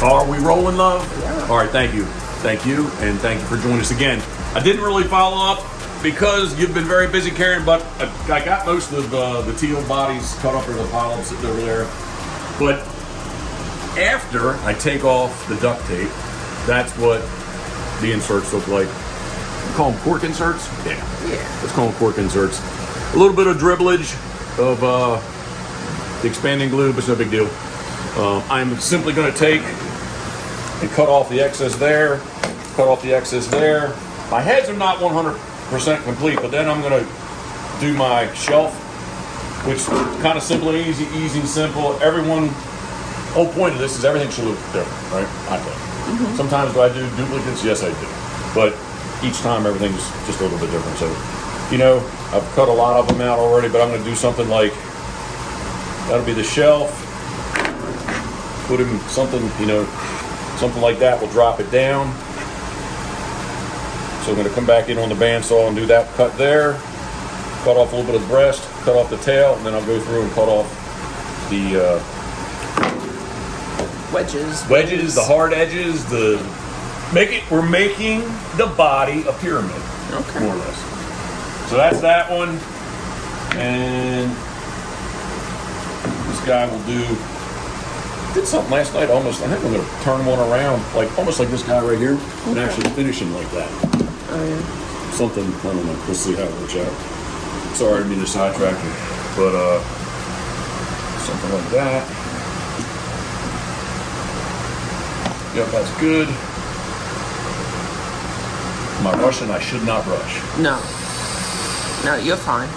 Are we rolling, love? Yeah. All right, thank you. Thank you, and thank you for joining us again. I didn't really follow up because you've been very busy, Karen, but I got most of the teal bodies cut up in the pile I'm sitting over there. But after I take off the duct tape, that's what the inserts look like. You call them cork inserts? Yeah. Let's call them cork inserts. A little bit of dribblage of the expanding glue, but it's no big deal. I'm simply going to take and cut off the excess there, cut off the excess there. My heads are not 100% complete, but then I'm going to do my shelf, which is kind of simple and easy and simple. Whole point of this is everything should look different, right? I think. Mm-hmm. Sometimes do I do duplicates? Yes, I do. But each time everything's just a little bit different. So, you know, I've cut a lot of them out already, but I'm going to do something like, that'll be the shelf. Put him something, you know, something like that will drop it down. So I'm going to come back in on the bandsaw and do that cut there. Cut off a little bit of the breast, cut off the tail, and then I'll go through and cut off the wedges, the hard edges. We're making the body a pyramid, okay, more or less. So that's that one, and this guy will do. Did something last night almost. I think I'm going to turn one around, like almost like this guy right here, and actually finish him like that. Oh yeah. Something, I don't know. We'll see how it works out. Sorry, I didn't mean to sidetrack you, but something like that. Yep, that's good. Am I rushing? I should not rush. No, you're fine.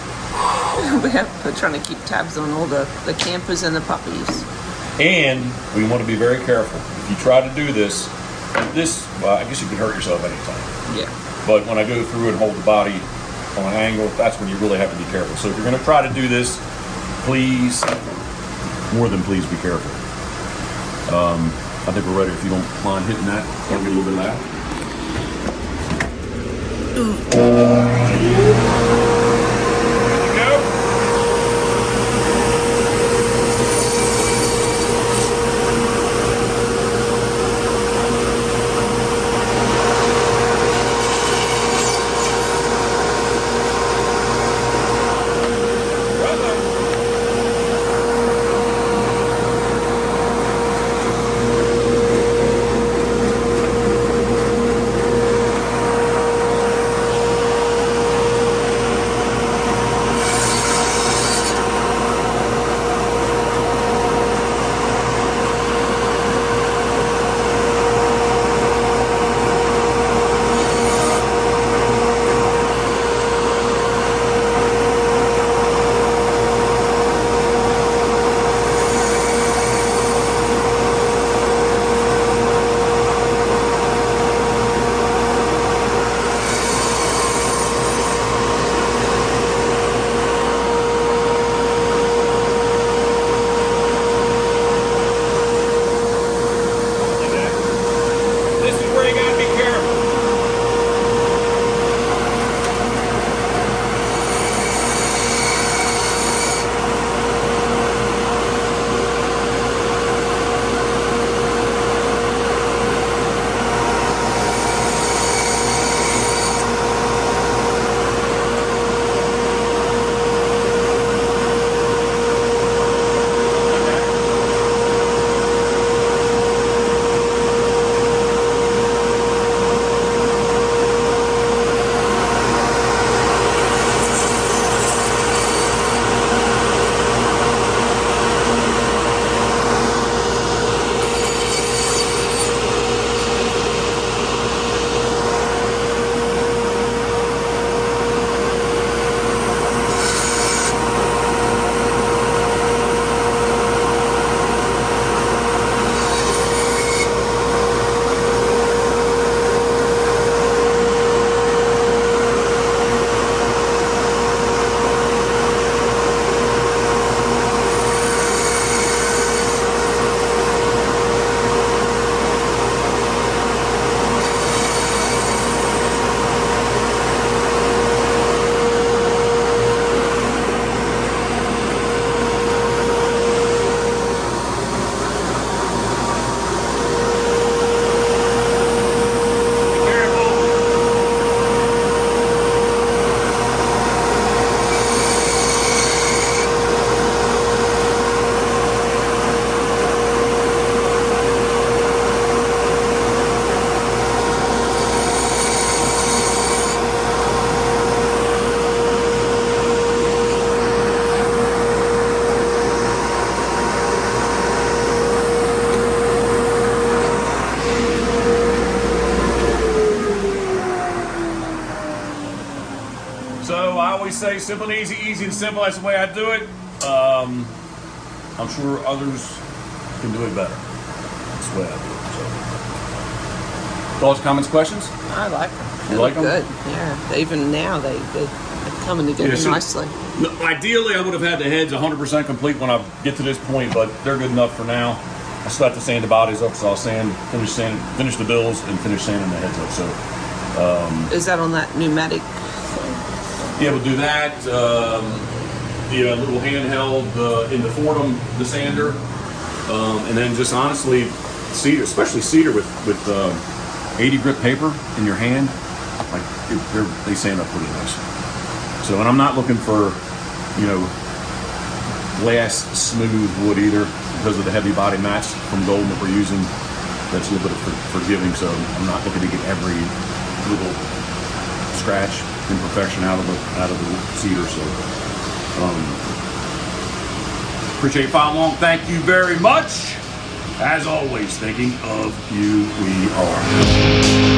We're trying to keep tabs on all the campers and the puppies. And we want to be very careful. If you try to do this, well, I guess you can hurt yourself anytime. Yeah. But when I go through and hold the body on an angle, that's when you really have to be careful. So if you're going to try to do this, please, more than please, be careful. I think we're ready. If you don't mind hitting that, I'll get a little bit loud. say simple and easy, easy and simple. That's the way I do it. I'm sure others can do it better. That's the way I do it. So. Thoughts, comments, questions? I like them. You like them? Good. Yeah. Even now they're coming together nicely. Ideally, I would have had the heads 100% complete when I get to this point, but they're good enough for now. I still have to sand the bodies up, so I'll finish the bills and finish sanding the heads up. So. Is that on that pneumatic? Yeah, we'll do that. The little handheld in the Fordham, the sander, and then just honestly, cedar, especially cedar with 80 grit paper in your hand, like they sand up pretty nice. So, and I'm not looking for, glass smooth wood either because of the heavy body mats from Golden that we're using. That's a little bit of forgiving, so I'm not looking to get every little scratch imperfection out of the cedar. So appreciate you following along. Thank you very much. As always, thinking of you, we are.